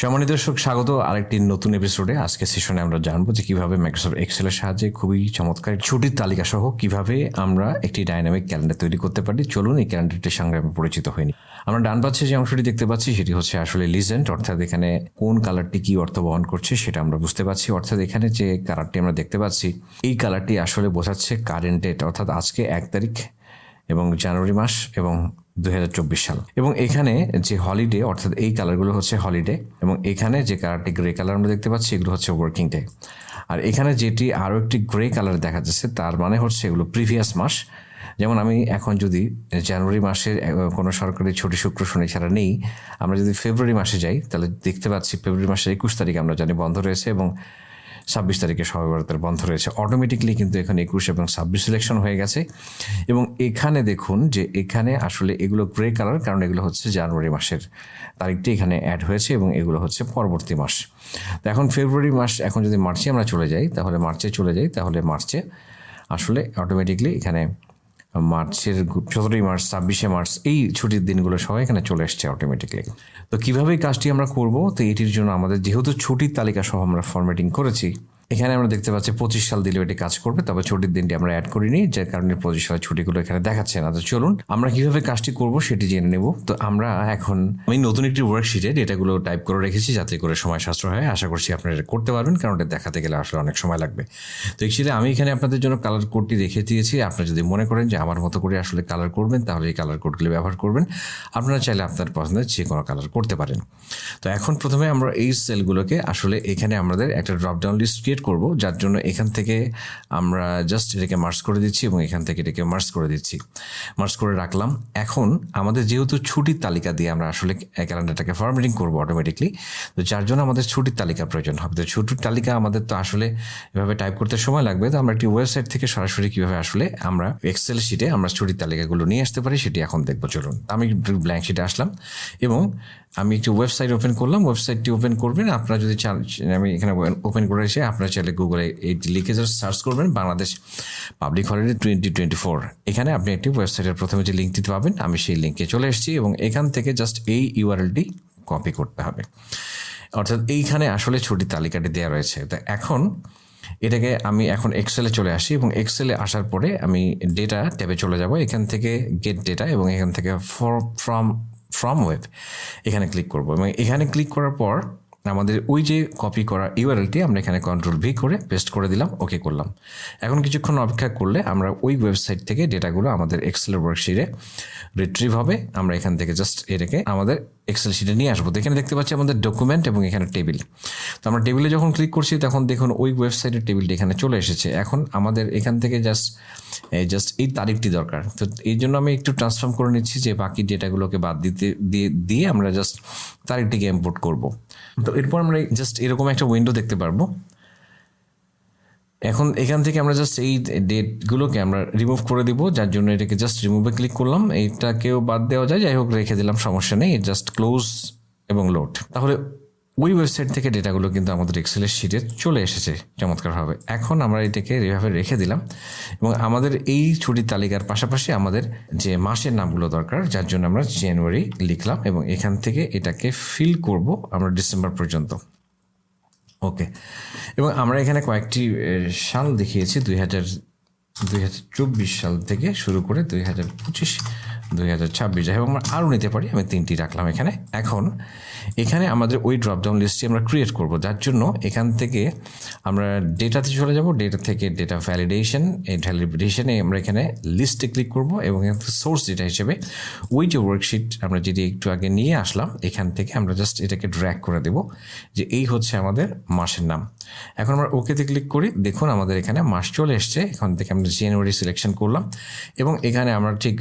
সম্মানিত দর্শক, স্বাগত আরেকটি নতুন এপিসোডে। আজকে সেশনে আমরা জানবো যে কিভাবে মাইক্রোসফট এক্সেলের সাহায্যে খুবই চমৎকার ছুটির তালিকা সহ কিভাবে আমরা একটি ডাইনামিক ক্যালেন্ডার তৈরি করতে পারি। চলুন এই ক্যালেন্ডারটির সঙ্গে আমি পরিচিত হইনি। আমরা ডান পাশে যে অংশটি দেখতে পাচ্ছি সেটি হচ্ছে আসলে লিজেন্ড, অর্থাৎ এখানে কোন কালারটি কি অর্থ বহন করছে সেটা আমরা বুঝতে পারছি। অর্থাৎ এখানে যে কালারটি আমরা দেখতে পাচ্ছি এই কালারটি আসলে বোঝাচ্ছে কারেন্ট ডেট, অর্থাৎ আজকে 1 তারিখ এবং জানুয়ারি মাস এবং 2024 সাল। এবং এখানে যে হলিডে, অর্থাৎ এই কালারগুলো হচ্ছে হলিডে, এবং এখানে যে কালারটি গ্রে কালার আমরা দেখতে পাচ্ছি এগুলো হচ্ছে ওয়ার্কিং ডে। আর এখানে যেটি আরও একটি গ্রে কালার দেখা যাচ্ছে তার মানে হচ্ছে এগুলো প্রিভিয়াস মাস। যেমন আমি এখন যদি জানুয়ারি মাসের কোনো সরকারি ছুটি শুক্র শনি ছাড়া নেই, আমরা যদি ফেব্রুয়ারি মাসে যাই তাহলে দেখতে পাচ্ছি ফেব্রুয়ারি মাসের 21 তারিখ আমরা জানি বন্ধ রয়েছে এবং 26 তারিখে শবে বরাতের বন্ধ রয়েছে। অটোমেটিকলি কিন্তু এখানে 21 এবং 26 সিলেকশন হয়ে গেছে। এবং এখানে দেখুন যে এখানে আসলে এগুলো গ্রে কালার, কারণ এগুলো হচ্ছে জানুয়ারি মাসের তারিখটি এখানে অ্যাড হয়েছে এবং এগুলো হচ্ছে পরবর্তী মাস। তো এখন ফেব্রুয়ারি মাস, এখন যদি মার্চে আমরা চলে যাই তাহলে মার্চে আসলে অটোমেটিকলি এখানে মার্চের 17 মার্চ 26 মার্চ এই ছুটির দিনগুলো সবাই এখানে চলে এসছে অটোমেটিকলি। তো কীভাবে এই কাজটি আমরা করব? তো এটির জন্য আমাদের যেহেতু ছুটির তালিকা সহ আমরা ফরম্যাটিং করেছি, এখানে আমরা দেখতে পাচ্ছি 25 সাল দিলেও এটি কাজ করবে, তবে ছুটির দিনটি আমরা অ্যাড করিনি, যার কারণে 25 সালের ছুটিগুলো এখানে দেখাচ্ছে না। তো চলুন আমরা কীভাবে কাজটি করব সেটি জেনে নেব। তো আমি নতুন একটি ওয়ার্কশিটে ডেটাগুলো টাইপ করে রেখেছি যাতে করে সময় সাশ্রয় হয়। আশা করছি আপনারা এটা করতে পারবেন, কারণ এটা দেখাতে গেলে আসলে অনেক সময় লাগবে। তো অ্যাকচুয়ালি আমি এখানে আপনাদের জন্য কালার কোডটি দেখে দিয়েছি। আপনারা যদি মনে করেন যে আমার মতো করে আসলে কালার করবেন তাহলে এই কালার কোডগুলো ব্যবহার করবেন। আপনারা চাইলে আপনার পছন্দের যে কোনো কালার করতে পারেন। তো এখন প্রথমে আমরা এই সেলগুলোকে আসলে এখানে আমাদের একটা ড্রপডাউন লিস্ট ক্রিয়েট করব, যার জন্য এখান থেকে আমরা জাস্ট এটাকে মার্জ করে দিচ্ছি এবং এখান থেকে এটাকে মার্জ করে দিচ্ছি, মার্জ করে রাখলাম। এখন আমাদের যেহেতু ছুটির তালিকা দিয়ে আমরা আসলে ক্যালেন্ডারটাকে ফরম্যাটিং করবো অটোমেটিকলি, তো যার জন্য আমাদের ছুটির তালিকা প্রয়োজন হবে। তো ছুটির তালিকা আমাদের তো আসলে এভাবে টাইপ করতে সময় লাগবে। তো আমরা একটি ওয়েবসাইট থেকে সরাসরি কীভাবে আসলে আমরা এক্সেল শিটে আমরা ছুটির তালিকাগুলো নিয়ে আসতে পারি সেটি এখন দেখবো। চলুন আমি ব্ল্যাঙ্ক শিটে আসলাম এবং আমি একটি ওয়েবসাইট ওপেন করলাম। ওয়েবসাইটটি ওপেন করবেন আপনারা যদি চান, আমি এখানে ওপেন করে এসে আপনারা চাইলে গুগলে এইটি লিখে জাস্ট সার্চ করবেন বাংলাদেশ পাবলিক হলিডে 2024। এখানে আপনি একটি ওয়েবসাইটের প্রথমে যে লিঙ্কটি পাবেন, আমি সেই লিঙ্কে চলে এসেছি এবং এখান থেকে জাস্ট এই ইউআরএলটি কপি করতে হবে। অর্থাৎ এইখানে আসলে ছুটির তালিকাটি দেওয়া রয়েছে। তো এখন এটাকে আমি এখন এক্সেলে চলে আসি এবং এক্সেলে আসার পরে আমি ডেটা ট্যাবে চলে যাব। এখান থেকে গেট ডেটা এবং এখান থেকে ফ্রম ওয়েব এখানে ক্লিক করব এবং এখানে ক্লিক করার পর আমাদের ওই যে কপি করা ইউআরএলটি আমরা এখানে কন্ট্রোল-V করে পেস্ট করে দিলাম, ওকে করলাম। এখন কিছুক্ষণ অপেক্ষা করলে আমরা ওই ওয়েবসাইট থেকে ডেটাগুলো আমাদের এক্সেলের ওয়ার্কশিটে রিট্রিভ হবে। আমরা এখান থেকে জাস্ট এটাকে আমাদের এক্সেল শিটে নিয়ে আসবো। তো এখানে দেখতে পাচ্ছি আমাদের ডকুমেন্ট এবং এখানে টেবিল। তো আমরা টেবিলে যখন ক্লিক করছি তখন দেখুন ওই ওয়েবসাইটের টেবিলটি এখানে চলে এসেছে। এখন আমাদের এখান থেকে জাস্ট এই তারিখটি দরকার। তো এই জন্য আমি একটু ট্রান্সফর্ম করে নিচ্ছি যে বাকি ডেটাগুলোকে বাদ দিয়ে আমরা জাস্ট তারিখটিকে ইম্পোর্ট করব। তো এরপর আমরা জাস্ট এরকম একটা উইন্ডো দেখতে পারবো। এখন এখান থেকে আমরা জাস্ট এই ডেটগুলোকে আমরা রিমুভ করে দিব, যার জন্য এটাকে জাস্ট রিমুভে ক্লিক করলাম। এইটাকেও বাদ দেওয়া যায়, যাই হোক রেখে দিলাম, সমস্যা নেই। জাস্ট ক্লোজ এবং লোড। তাহলে ওই ওয়েবসাইট থেকে ডেটাগুলো কিন্তু আমাদের এক্সেলের শিটে চলে এসেছে চমৎকারভাবে। এখন আমরা এটাকে এভাবে রেখে দিলাম এবং আমাদের এই ছুটির তালিকার পাশাপাশি আমাদের যে মাসের নামগুলো দরকার, যার জন্য আমরা জানুয়ারি লিখলাম এবং এখান থেকে এটাকে ফিল করব আমরা ডিসেম্বর পর্যন্ত। ওকে, এবং আমরা এখানে কয়েকটি সাল দেখিয়েছি, 2024 সাল থেকে শুরু করে 2025, 2026, যাই হোক আমরা আরও নিতে পারি। আমি 3টি রাখলাম এখানে। এখন এখানে আমাদের ওই ড্রপডাউন লিস্টটি আমরা ক্রিয়েট করব, যার জন্য এখান থেকে আমরা ডেটাতে চলে যাব। ডেটা থেকে ডেটা ভ্যালিডেশন, এই ভ্যালিডেশনে আমরা এখানে লিস্টে ক্লিক করব এবং এখান থেকে সোর্স ডেটা হিসেবে ওই যে ওয়ার্কশিট আমরা যেটি একটু আগে নিয়ে আসলাম এখান থেকে আমরা জাস্ট এটাকে ড্র্যাগ করে দেব যে এই হচ্ছে আমাদের মাসের নাম। এখন আমরা ওকেতে ক্লিক করি, দেখুন আমাদের এখানে মাস চলে এসছে। এখান থেকে আমরা জানুয়ারি সিলেকশন করলাম এবং এখানে আমরা ঠিক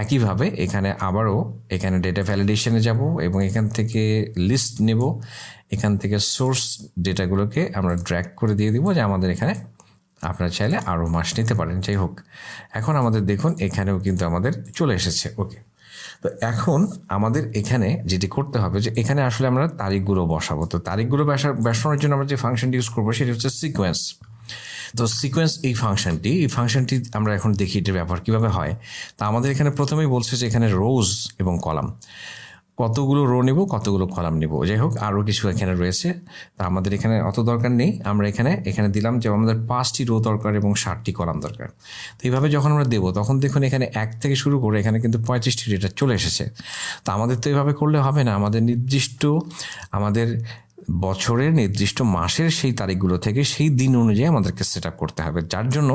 একইভাবে এখানে আবারও এখানে ডেটা ভ্যালিডেশনে যাব এবং এখান থেকে লিস্ট নেব। এখান থেকে সোর্স ডেটাগুলোকে আমরা ড্র্যাগ করে দিয়ে দিব যে আমাদের এখানে আপনারা চাইলে আরও মাস নিতে পারেন। যাই হোক, এখন আমাদের দেখুন এখানেও কিন্তু আমাদের চলে এসেছে। ওকে, তো এখন আমাদের এখানে যেটি করতে হবে যে এখানে আসলে আমরা তারিখগুলো বসাবো। তো তারিখগুলো বসানোর জন্য আমরা যে ফাংশনটি ইউজ করবো সেটি হচ্ছে সিকোয়েন্স। তো সিকোয়েন্স এই ফাংশনটি আমরা এখন দেখি এটার ব্যবহার কীভাবে হয়। তা আমাদের এখানে প্রথমেই বলছে যে এখানে রোজ এবং কলাম, কতগুলো রো নিব, কতগুলো কলাম নিব, যাই হোক আরও কিছু এখানে রয়েছে। তা আমাদের এখানে অত দরকার নেই, আমরা এখানে দিলাম যে আমাদের 5টি রো দরকার এবং 60টি কলাম দরকার। তো এইভাবে যখন আমরা দেবো তখন দেখুন এখানে 1 থেকে শুরু করে এখানে কিন্তু 35টি ডেটা চলে এসেছে। তো আমাদের তো এইভাবে করলে হবে না, আমাদের বছরের নির্দিষ্ট মাসের সেই তারিখগুলো থেকে সেই দিন অনুযায়ী আমাদেরকে সেট আপ করতে হবে। যার জন্য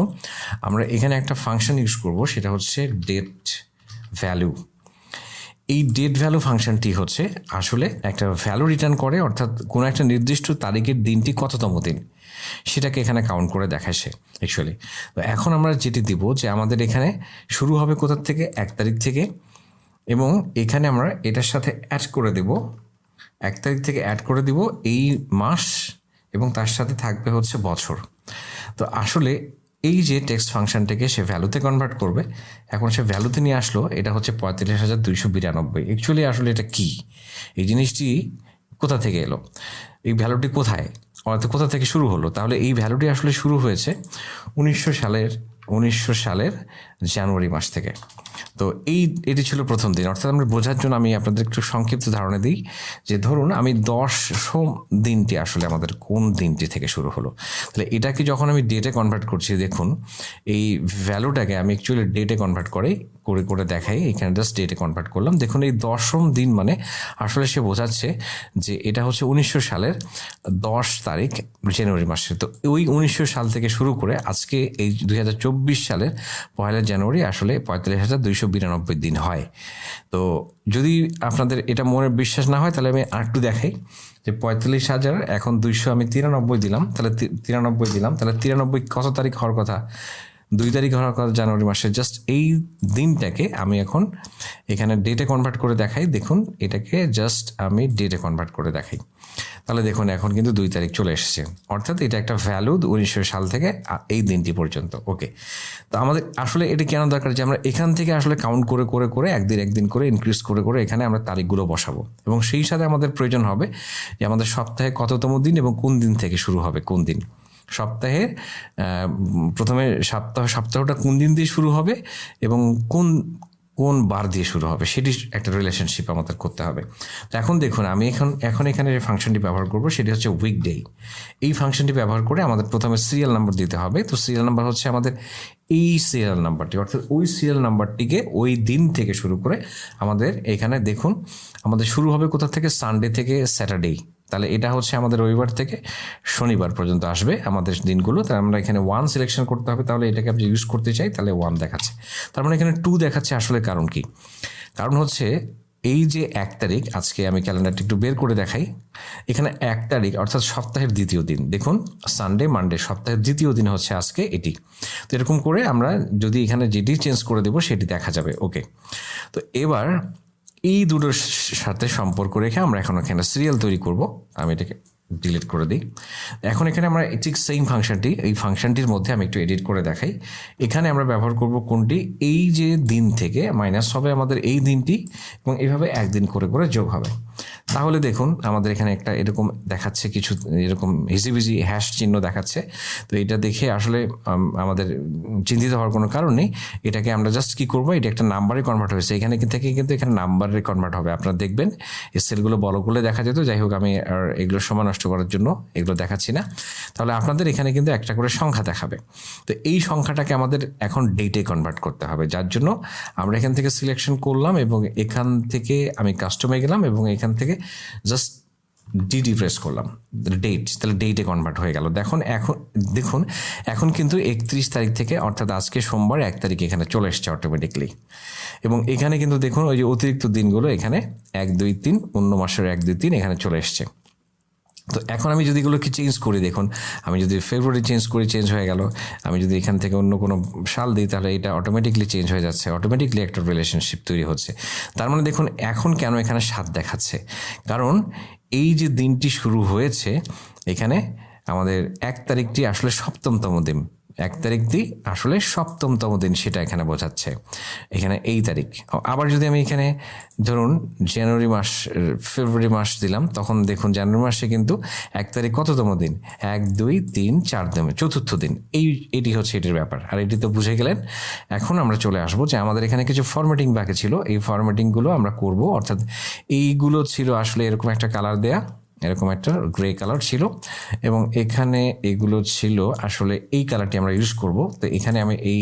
আমরা এখানে একটা ফাংশন ইউজ করব, সেটা হচ্ছে ডেট ভ্যালু। এই ডেট ভ্যালু ফাংশনটি হচ্ছে আসলে একটা ভ্যালু রিটার্ন করে, অর্থাৎ কোনো একটা নির্দিষ্ট তারিখের দিনটি কততম দিন সেটাকে এখানে কাউন্ট করে দেখায় সে অ্যাকচুয়ালি। তো এখন আমরা যেটি দিব যে আমাদের এখানে শুরু হবে কোথার থেকে, 1 তারিখ থেকে, এবং এখানে আমরা এটার সাথে অ্যাড করে দেব, 1 তারিখ থেকে অ্যাড করে দিব এই মাস, এবং তার সাথে থাকবে হচ্ছে বছর। তো আসলে এই যে টেক্সট ফাংশনটাকে সে ভ্যালুতে কনভার্ট করবে, এখন সে ভ্যালুতে নিয়ে আসলো, এটা হচ্ছে 35,292। অ্যাকচুয়ালি আসলে এটা কি, এই জিনিসটি কোথা থেকে এলো, এই ভ্যালুটি কোথায়, অর্থাৎ কোথা থেকে শুরু হলো? তাহলে এই ভ্যালুটি আসলে শুরু হয়েছে 1900 সালের জানুয়ারি মাস থেকে। তো এটি ছিল প্রথম দিন। অর্থাৎ আমরা বোঝার জন্য আমি আপনাদের একটু সংক্ষিপ্ত ধারণা দিই যে ধরুন আমি 10ম দিনটি আসলে আমাদের কোন দিনটি থেকে শুরু হলো। তাহলে এটাকে যখন আমি ডেটে কনভার্ট করছি, দেখুন এই ভ্যালুটাকে আমি অ্যাকচুয়ালি ডেটে কনভার্ট করে দেখাই। এখানে জাস্ট ডেটে কনভার্ট করলাম। দেখুন এই 10ম দিন মানে আসলে সে বোঝাচ্ছে যে এটা হচ্ছে 1900 সালের 10 তারিখ জানুয়ারি মাসে। তো ওই 1900 সাল থেকে শুরু করে আজকে এই 2024 সালের 1 জানুয়ারি আসলে 45,292 দিন হয়। তো যদি আপনাদের এটা মনে বিশ্বাস না হয় তাহলে আমি আরেকটু দেখাই যে 45,000 এখন 200 আমি 93 দিলাম, তাহলে 93 দিলাম, তাহলে 93 কত তারিখ হওয়ার কথা? 2 তারিখ হওয়ার কথা জানুয়ারি মাসে। জাস্ট এই দিনটাকে আমি এখন এখানে ডেটে কনভার্ট করে দেখাই। দেখুন এটাকে জাস্ট আমি ডেটে কনভার্ট করে দেখাই, তাহলে দেখুন এখন কিন্তু 2 তারিখ চলে এসেছে। অর্থাৎ এটা একটা ভ্যালু 1900 সাল থেকে এই দিনটি পর্যন্ত। ওকে, তো আমাদের আসলে এটা কেন দরকার যে আমরা এখান থেকে আসলে কাউন্ট করে করে করে একদিন করে ইনক্রিজ করে করে এখানে আমরা তারিখগুলো বসাবো, এবং সেই সাথে আমাদের প্রয়োজন হবে যে আমাদের সপ্তাহে কততম দিন এবং কোন দিন থেকে শুরু হবে, কোন দিন সপ্তাহের প্রথমে সপ্তাহটা কোন দিন দিয়ে শুরু হবে এবং কোন বার দিয়ে শুরু হবে, সেটি একটা রিলেশনশিপ আমাদের করতে হবে। তো এখন দেখুন আমি এখন এখানে যে ফাংশনটি ব্যবহার করব সেটি হচ্ছে উইকডে। এই ফাংশনটি ব্যবহার করে আমাদের প্রথমে সিরিয়াল নাম্বার দিতে হবে। তো সিরিয়াল নাম্বার হচ্ছে আমাদের এই সিরিয়াল নাম্বারটি, অর্থাৎ ওই সিরিয়াল নাম্বারটিকে ওই দিন থেকে শুরু করে আমাদের এখানে দেখুন আমাদের শুরু হবে কোথা থেকে, সানডে থেকে স্যাটারডে। তাহলে এটা হচ্ছে আমাদের রবিবার থেকে শনিবার পর্যন্ত আসবে আমাদের দিনগুলো। তাহলে আমরা এখানে 1 সিলেকশন করতে হবে। তাহলে এটাকে আপনি ইউজ করতে চাই তাহলে 1 দেখাচ্ছে, তার মানে এখানে 2 দেখাচ্ছে। আসলে কারণ কি? কারণ হচ্ছে এই যে 1 তারিখ, আজকে আমি ক্যালেন্ডারটি একটু বের করে দেখাই। এখানে 1 তারিখ অর্থাৎ সপ্তাহের দ্বিতীয় দিন, দেখুন সানডে মানডে সপ্তাহের দ্বিতীয় দিন হচ্ছে আজকে এটি। তো এরকম করে আমরা যদি এখানে যেটি চেঞ্জ করে দেবো সেটি দেখা যাবে। ওকে, তো এবার এই দুটোর সাথে সম্পর্ক রেখে আমরা এখন এখানে সিরিয়াল তৈরি করব। আমি এটাকে ডিলিট করে দিই। এখন এখানে আমরা ঠিক সেম ফাংশনটি, এই ফাংশনটির মধ্যে আমি একটু এডিট করে দেখাই। এখানে আমরা ব্যবহার করব কোনটি, এই যে দিন থেকে মাইনাস হবে আমাদের এই দিনটি, এবং এইভাবে একদিন করে করে যোগ হবে। তাহলে দেখুন আমাদের এখানে একটা এরকম দেখাচ্ছে, কিছু এরকম হিজিবিজি হ্যাশ চিহ্ন দেখাচ্ছে। তো এটা দেখে আসলে আমাদের চিন্তিত হওয়ার কোনো কারণ নেই। এটাকে আমরা জাস্ট কী করবো, এটা একটা নাম্বারে কনভার্ট হয়েছে, এখানে থেকে কিন্তু এখানে নাম্বারে কনভার্ট হবে। আপনারা দেখবেন এই সেলগুলো বড় করলে দেখা যেত। যাই হোক আমি আর এগুলো সময় নষ্ট করার জন্য এগুলো দেখাচ্ছি না। তাহলে আপনাদের এখানে কিন্তু একটা করে সংখ্যা দেখাবে। তো এই সংখ্যাটাকে আমাদের এখন ডেটে কনভার্ট করতে হবে, যার জন্য আমরা এখান থেকে সিলেকশন করলাম এবং এখান থেকে আমি কাস্টমে গেলাম এবং এখান থেকে জাস্ট ডিডি প্রেস করলাম, ডেট। তাহলে ডেটে কনভার্ট হয়ে গেল। দেখুন এখন কিন্তু 31 তারিখ থেকে, অর্থাৎ আজকে সোমবার 1 তারিখ এখানে চলে এসছে অটোমেটিকলি। এবং এখানে কিন্তু দেখুন ওই যে অতিরিক্ত দিনগুলো এখানে 1 2 3 অন্য মাসের 1 2 3 এখানে চলে এসছে। তো এখন আমি যদি এগুলোকে চেঞ্জ করি, দেখুন আমি যদি ফেব্রুয়ারি চেঞ্জ করি, চেঞ্জ হয়ে গেল। আমি যদি এখান থেকে অন্য কোনো সাল দিই তাহলে এটা অটোমেটিকলি চেঞ্জ হয়ে যাচ্ছে, অটোমেটিকলি একটা রিলেশনশিপ তৈরি হচ্ছে। তার মানে দেখুন এখন কেন এখানে 7 দেখাচ্ছে, কারণ এই যে দিনটি শুরু হয়েছে এখানে আমাদের 1 তারিখটি আসলে 7তম দিন, 1 তারিখ দিই, আসলে 7তম দিন সেটা এখানে বোঝাচ্ছে, এখানে এই তারিখ। আবার যদি আমি এখানে ধরুন জানুয়ারি মাস ফেব্রুয়ারি মাস দিলাম, তখন দেখুন জানুয়ারি মাসে কিন্তু 1 তারিখ কততম দিন, 1 2 3 4 দিন, 4র্থ দিন। এটি হচ্ছে এটির ব্যাপার। আর এটি তো বুঝে গেলেন। এখন আমরা চলে আসবো যে আমাদের এখানে কিছু ফরম্যাটিং বাকি ছিল, এই ফরম্যাটিংগুলো আমরা করব। অর্থাৎ এইগুলো ছিল আসলে এরকম একটা কালার দেয়া, এরকম একটা গ্রে কালার ছিল, এবং এখানে এগুলো ছিল আসলে এই কালারটি আমরা ইউজ করব। তো এখানে আমি এই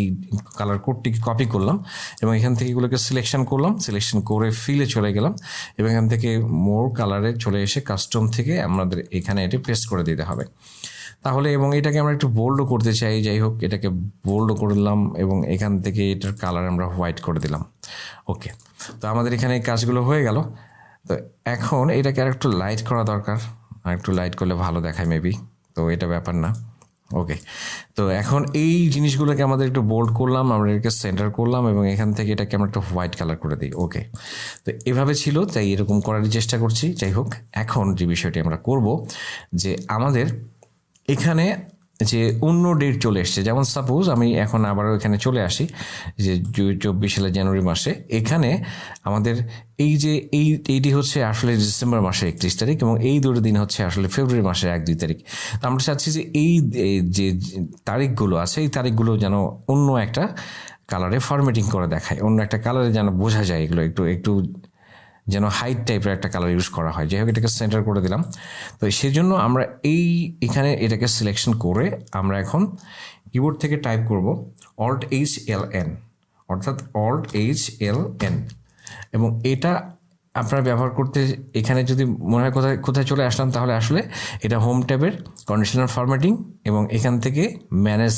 কালার কোডটিকে কপি করলাম এবং এখান থেকে এগুলোকে সিলেকশন করলাম, সিলেকশন করে ফিলে চলে গেলাম এবং এখান থেকে মোর কালারে চলে এসে কাস্টম থেকে আমাদের এখানে এটি পেস্ট করে দিতে হবে তাহলে। এবং এটাকে আমরা একটু বোল্ডও করতে চাই, যাই হোক এটাকে বোল্ডও করলাম এবং এখান থেকে এটার কালার আমরা হোয়াইট করে দিলাম। ওকে, তো আমাদের এখানে এই কাজগুলো হয়ে গেল। তো এখন এটাকে আর একটু লাইট করা দরকার, আর একটু লাইট করলে ভালো দেখায় মেবি, তো এটা ব্যাপার না। ওকে, তো এখন এই জিনিসগুলোকে আমাদের একটু বোল্ড করলাম, আমরা এটাকে সেন্টার করলাম এবং এখান থেকে এটাকে আমরা একটু হোয়াইট কালার করে দিই। ওকে, তো এভাবে ছিল, তাই এরকম করারই চেষ্টা করছি। যাই হোক, এখন যে বিষয়টি আমরা করব যে আমাদের এখানে যে অন্য ডেট চলে এসছে, যেমন সাপোজ আমি এখন আবারও এখানে চলে আসি যে 24 সালের জানুয়ারি মাসে, এখানে আমাদের এইটি হচ্ছে আসলে ডিসেম্বর মাসের 31 তারিখ এবং এই দুটো দিন হচ্ছে আসলে ফেব্রুয়ারি মাসের 1 2 তারিখ। তো আমরা চাচ্ছি যে এই যে তারিখগুলো আছে এই তারিখগুলো যেন অন্য একটা কালারে ফরম্যাটিং করে দেখায়, অন্য একটা কালারে যেন বোঝা যায়, এগুলো একটু একটু যেন হাইট টাইপের একটা কালার ইউজ করা হয়। যাই হোক, এটাকে সেন্টার করে দিলাম। তো সেই জন্য আমরা এখানে এটাকে সিলেকশন করে আমরা এখন কিবোর্ড থেকে টাইপ করব Alt+H+L+N, অর্থাৎ Alt+H+L+N, এবং এটা আপনারা ব্যবহার করতে এখানে যদি মনে হয় কোথায় চলে আসলাম, তাহলে আসলে এটা হোম ট্যাবের কন্ডিশনাল ফরম্যাটিং এবং এখান থেকে ম্যানেজ,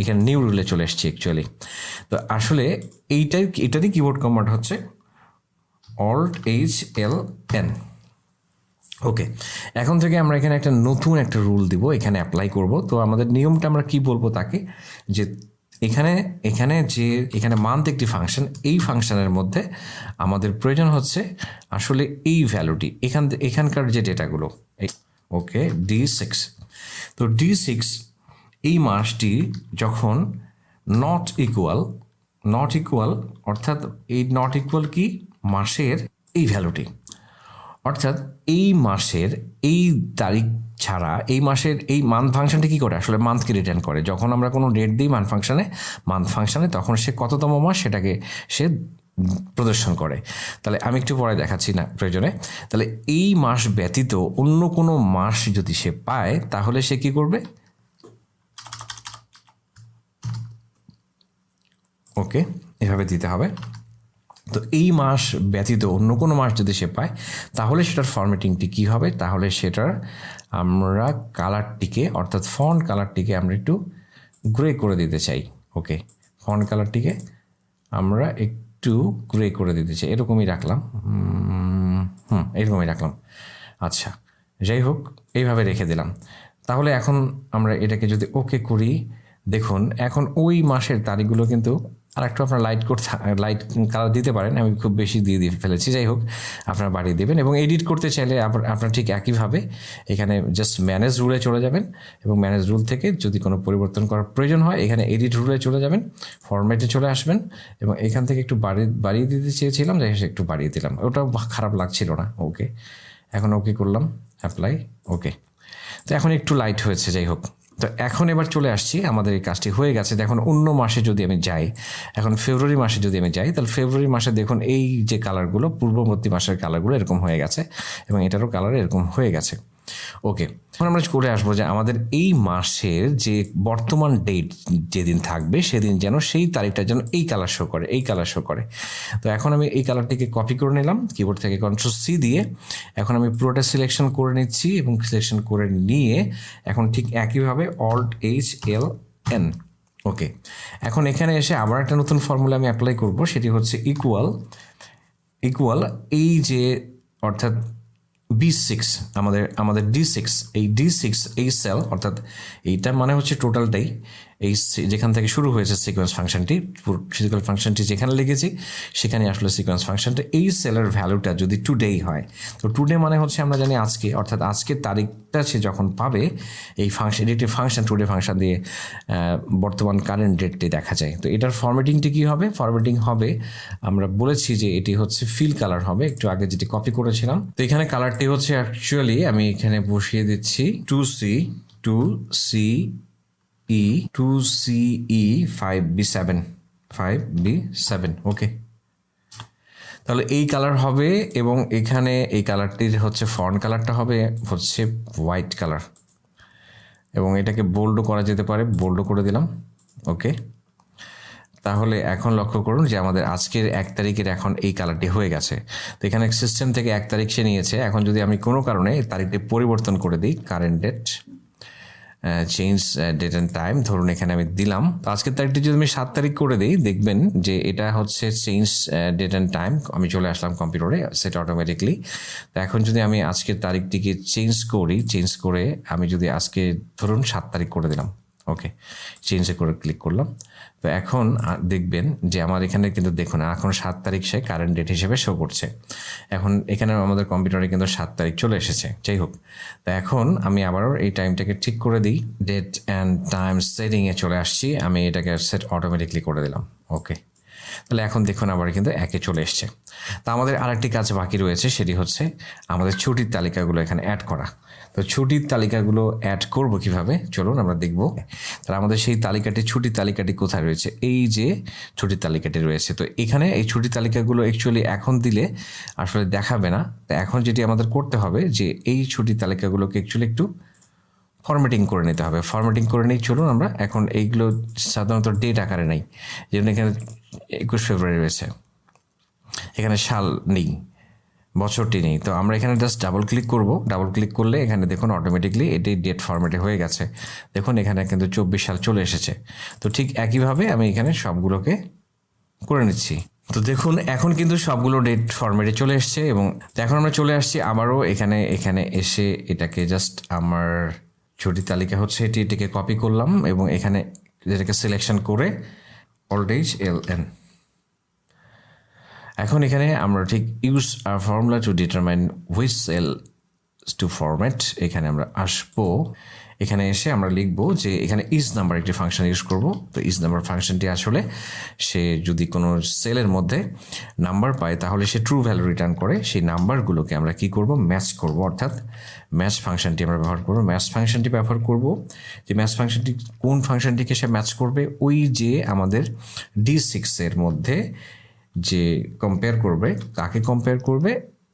এখানে নিউ রুলে চলে এসেছি অ্যাকচুয়ালি। তো আসলে এটারই কিবোর্ড কমান্ড হচ্ছে Alt+H+L+N। ওকে, এখন থেকে আমরা এখানে একটা নতুন একটা রুল দিব, এখানে অ্যাপ্লাই করব। তো আমাদের নিয়মটা আমরা কি বলবো তাকে, যে এখানে মান্থ একটি ফাংশন, এই ফাংশনের মধ্যে আমাদের প্রয়োজন হচ্ছে আসলে এই ভ্যালুটি, এখানকার যে ডেটাগুলো। ওকে, D6। তো D6 এই মাসটি যখন নট ইকুয়াল অর্থাৎ এই নট ইকুয়াল কি মাসের এই ভ্যালুটি, অর্থাৎ এই মাসের এই তারিখ ছাড়া এই মাসের এই মান্থ ফাংশনটি কী করে, আসলে মান্থকে রিটার্ন করে। যখন আমরা কোনো ডেট দিই মান্থ ফাংশনে তখন সে কততম মাস সেটাকে সে প্রদর্শন করে। তাহলে আমি একটু পরে দেখাচ্ছি না প্রয়োজনে। তাহলে এই মাস ব্যতীত অন্য কোনো মাস যদি সে পায় তাহলে সে কী করবে, ওকে এভাবে দিতে হবে। তো এই মাস ব্যতীত অন্য কোনো মাস যদি সে পায় তাহলে সেটার ফরম্যাটিংটি কী হবে, তাহলে সেটার আমরা কালারটিকে অর্থাৎ ফন্ট কালারটিকে আমরা একটু গ্রে করে দিতে চাই। ওকে, ফন্ট কালারটিকে আমরা একটু গ্রে করে দিতে চাই, এরকমই রাখলাম। এরকমই রাখলাম। আচ্ছা, যাই হোক এইভাবে রেখে দিলাম। তাহলে এখন আমরা এটাকে যদি ওকে করি, দেখুন এখন ওই মাসের তারিখগুলো কিন্তু আর একটু আপনার লাইট কালার দিতে পারেন, আমি খুব বেশি দিয়ে ফেলেছি। যাই হোক, আপনারা বাড়িয়ে দেবেন এবং এডিট করতে চাইলে আপনারা ঠিক একইভাবে এখানে জাস্ট ম্যানেজ রুলে চলে যাবেন এবং ম্যানেজ রুল থেকে যদি কোনো পরিবর্তন করার প্রয়োজন হয় এখানে এডিট রুলে চলে যাবেন, ফরম্যাটে চলে আসবেন এবং এখান থেকে একটু বাড়িয়ে দিতে চেয়েছিলাম, যাই হোক একটু বাড়িয়ে দিলাম, ওটাও খারাপ লাগছিল না। ওকে, এখন ওকে করলাম, অ্যাপ্লাই। ওকে, তো এখন একটু লাইট হয়েছে। যাই হোক, তো এখন এবার চলে আসছি, আমাদের এই কাজটি হয়ে গেছে। দেখুন অন্য মাসে যদি আমি যাই, এখন ফেব্রুয়ারি মাসে যদি আমি যাই, তাহলে ফেব্রুয়ারি মাসে দেখুন এই যে কালারগুলো পূর্ববর্তী মাসের কালারগুলো এরকম হয়ে গেছে এবং এটারও কালার এরকম হয়ে গেছে। ওকে, এখন আমরা করে আসবো যে আমাদের এই মাসের যে বর্তমান ডেট যেদিন থাকবে সেদিন যেন সেই তারিখটা যেন এই কালার শো করে। তো এখন আমি এই কালারটিকে কপি করে নিলাম কিবোর্ড থেকে Ctrl+C দিয়ে। এখন আমি পুরোটা সিলেকশন করে নিচ্ছি এবং সিলেকশন করে নিয়ে এখন ঠিক একইভাবে Alt+H+L+N। ওকে, এখন এখানে এসে আবার একটা নতুন ফর্মুলা আমি অ্যাপ্লাই করব, সেটি হচ্ছে ইকুয়াল এই যে অর্থাৎ B6 আমাদের D6 এই সেল, অর্থাৎ এইটা মানে হচ্ছে টোটালটাই, এই যেখান থেকে শুরু হয়েছে সিকোয়েন্স ফাংশনটি, সিকোয়েন্স ফাংশনটি যেখানে লিখেছি সেখানে আসলে সিকোয়েন্স ফাংশনটা, এই সেলের ভ্যালুটা যদি টুডেই হয়, তো টুডে মানে হচ্ছে আমরা জানি আজকে, অর্থাৎ আজকের তারিখটা সে যখন পাবে, এই ফাংশন, এটি ফাংশন টুডে ফাংশন দিয়ে বর্তমান কারেন্ট ডেটটি দেখা যায়। তো এটার ফরম্যাটিংটি কী হবে? ফরম্যাটিং হবে, আমরা বলেছি যে এটি হচ্ছে ফিল কালার হবে, একটু আগে যেটি কপি করেছিলাম। তো এখানে কালারটি হচ্ছে অ্যাকচুয়ালি আমি এখানে বসিয়ে দিচ্ছি 2CE 5B7 ওকে। তাহলে এই কালার হবে, এবং এখানে এই কালারটির হচ্ছে ফন্ট কালারটা হবে হচ্ছে হোয়াইট কালার, এবং এটাকে বোল্ডও করা যেতে পারে, বোল্ডও করে দিলাম ওকে। তাহলে এখন লক্ষ্য করুন যে আমাদের আজকের 1 তারিখের এখন এই কালারটি হয়ে গেছে। তো এখানে সিস্টেম থেকে 1 তারিখ সে নিয়েছে, এখন যদি আমি কোনো কারণে এই তারিখটি পরিবর্তন করে দিই, current date change date and time, ধরুন এখানে আমি দিলাম, তো আজকের তারিখটি যদি আমি 7 তারিখ করে দিই, দেখবেন যে এটা হচ্ছে চেঞ্জ ডেট অ্যান্ড টাইম, আমি চলে আসলাম কম্পিউটারে, সেটা অটোমেটিকলি। তো এখন যদি আমি আজকের তারিখটিকে চেঞ্জ করে আমি যদি আজকে ধরুন 7 তারিখ করে দিলাম ওকে, চেঞ্জে করে ক্লিক করলাম, তো এখন দেখবেন যে আমার এখানে কিন্তু দেখুন এখন 7 তারিখ সে কারেন্ট ডেট হিসেবে শো করছে। এখন এখানে আমাদের কম্পিউটারে কিন্তু 7 তারিখ চলে এসেছে, যাই হোক। তো এখন আমি আবারও এই টাইমটাকে ঠিক করে দিই, ডেট অ্যান্ড টাইম সেটিংয়ে চলে আসছি, আমি এটাকে সেট অটোমেটিকলি করে দিলাম ওকে। তাহলে এখন দেখুন আবার কিন্তু 1-এ চলে এসছে। তা আমাদের আরেকটি কাজ বাকি রয়েছে, সেটি হচ্ছে আমাদের ছুটির তালিকাগুলো এখানে অ্যাড করা। তো ছুটির তালিকাগুলো অ্যাড করব কিভাবে, চলুন আমরা দেখব। তাহলে আমাদের সেই তালিকাটি, ছুটির তালিকাটি কোথায় রয়েছে? এই যে ছুটির তালিকাটি রয়েছে। তো এখানে এই ছুটির তালিকাগুলো অ্যাকচুয়ালি এখন দিলে আসলে দেখাবে না। তো এখন যেটি আমাদের করতে হবে যে এই ছুটির তালিকাগুলোকে অ্যাকচুয়ালি একটু ফরম্যাটিং করে নিতে হবে। ফরম্যাটিং করে নিই, চলুন আমরা। এখন এইগুলো সাধারণত ডেট আকারে নেই, যেমন এখানে 21 ফেব্রুয়ারি রয়েছে, এখানে সাল নেই, বছরটি নেই। তো আমরা এখানে জাস্ট ডাবল ক্লিক করব, ডাবল ক্লিক করলে এখানে দেখুন অটোমেটিকলি এটি ডেট ফরম্যাটে হয়ে গেছে। দেখুন এখানে কিন্তু 24 সাল চলে এসেছে। তো ঠিক একইভাবে আমি এখানে সবগুলোকে করে নিচ্ছি। তো দেখুন এখন কিন্তু সবগুলো ডেট ফরম্যাটে চলে এসছে, এবং এখন আমরা চলে আসছি আবারও এখানে এসে এটাকে জাস্ট আমার ছুটির তালিকা হচ্ছে এটিকে কপি করলাম, এবং এখানে এটাকে সিলেকশন করে ভোল্টেজ LN। এখন এখানে আমরা ঠিক use a formula to determine which cell to format, এখানে আমরা আসবো। এখানে এসে আমরা লিখবো যে এখানে ইজ নাম্বার একটি ফাংশন ইউজ করব। তো ইজ নাম্বার ফাংশনটি আসলে সে যদি কোনো সেলের মধ্যে নাম্বার পায় তাহলে সে ট্রু ভ্যালু রিটার্ন করে। সেই নাম্বারগুলোকে আমরা কি করব, ম্যাচ করব, অর্থাৎ ম্যাচ ফাংশনটি আমরা ব্যবহার করব। ম্যাচ ফাংশনটি ব্যবহার করব, যে ম্যাচ ফাংশনটি কোন ফাংশনটিকে সে ম্যাচ করবে, ওই যে আমাদের D6 এর মধ্যে যে কম্পেয়ার করবে, কাকে কম্পেয়ার করবে,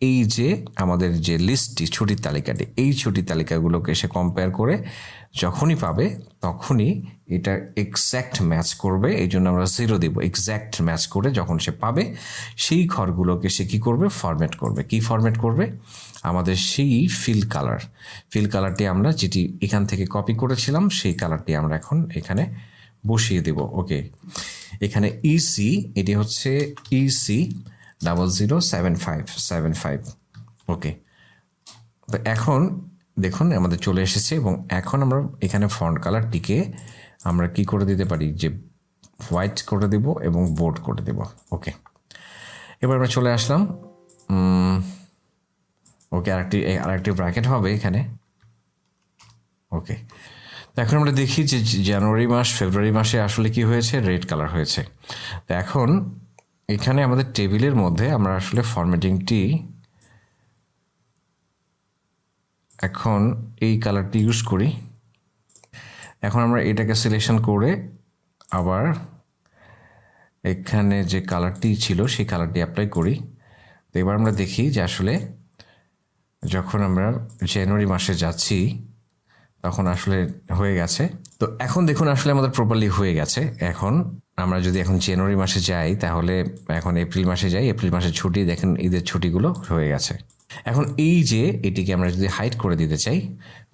এই যে আমাদের যে লিস্টটি, ছুটির তালিকাটি, এই ছুটির তালিকাগুলোকে সে কম্পেয়ার করে যখনই পাবে তখনই এটা এক্স্যাক্ট ম্যাচ করবে। এই জন্য আমরা 0 দিব। এক্স্যাক্ট ম্যাচ করে যখন সে পাবে সেই ঘরগুলোকে সে কী করবে, ফরম্যাট করবে। কি ফরম্যাট করবে? আমাদের সেই ফিল কালারটি আমরা যেটি এখান থেকে কপি করেছিলাম সেই কালারটি আমরা এখন এখানে বসিয়ে দেব ওকে। এখানে ইসি, এটি হচ্ছে ইসি 007575 ওকে। তো এখন দেখুন আমাদের চলে এসেছে, এবং এখন আমরা এখানে ফন্ট কালারটিকে আমরা কি করে দিতে পারি, যে হোয়াইট করে দেব এবং বোল্ড করে দেব ওকে। এবার আমরা চলে আসলাম ওকে, আরেকটি ব্র্যাকেট হবে এখানে ওকে। তো এখন আমরা দেখি যে জানুয়ারি মাস, ফেব্রুয়ারি মাসে আসলে কি হয়েছে, রেড কালার হয়েছে। তো এখন এখানে আমাদের টেবিলের মধ্যে আমরা আসলে ফরম্যাটিংটি এখন এই কালারটি ইউজ করি। এখন আমরা এটাকে সিলেকশন করে আবার এখানে যে কালারটি ছিল সেই কালারটি অ্যাপ্লাই করি। তো এবার আমরা দেখি যে আসলে যখন আমরা জানুয়ারি মাসে যাচ্ছি তখন আসলে হয়ে গেছে। তো এখন দেখুন আসলে আমাদের প্রপারলি হয়ে গেছে। এখন আমরা যদি এখন জানুয়ারি মাসে যাই, তাহলে এখন এপ্রিল মাসে যাই, এপ্রিল মাসের ছুটি দেখেন, ঈদের ছুটিগুলো হয়ে গেছে। এখন এই যে এটিকে আমরা যদি হাইড করে দিতে চাই,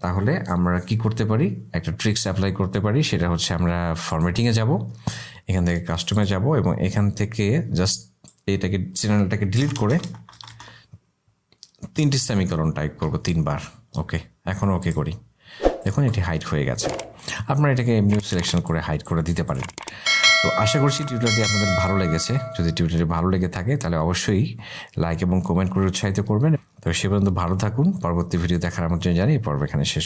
তাহলে আমরা কি করতে পারি, একটা ট্রিক্স অ্যাপ্লাই করতে পারি। সেটা হচ্ছে আমরা ফরম্যাটিংয়ে যাব, এখান থেকে কাস্টমে যাব, এবং এখান থেকে জাস্ট এটাকে চ্যানেলটাকে ডিলিট করে 3টি সেমিকোলন টাইপ করব 3 বার ওকে। এখন ওকে করি। দেখুন এটি হাইড হয়ে গেছে। আপনারা এটাকে এমনিও সিলেকশন করে হাইড করে দিতে পারেন। তো আশা করছি টিউটোরিয়ালটি আপনাদের ভালো লেগেছে। যদি টিউটোরিয়ালটি ভালো লেগে থাকে তাহলে অবশ্যই লাইক এবং কমেন্ট করে উৎসাহিত করবেন। তো সে পর্যন্ত ভালো থাকুন। পরবর্তী ভিডিও দেখার আমন্ত্রণ জানিয়ে পর্ব এখানে শেষ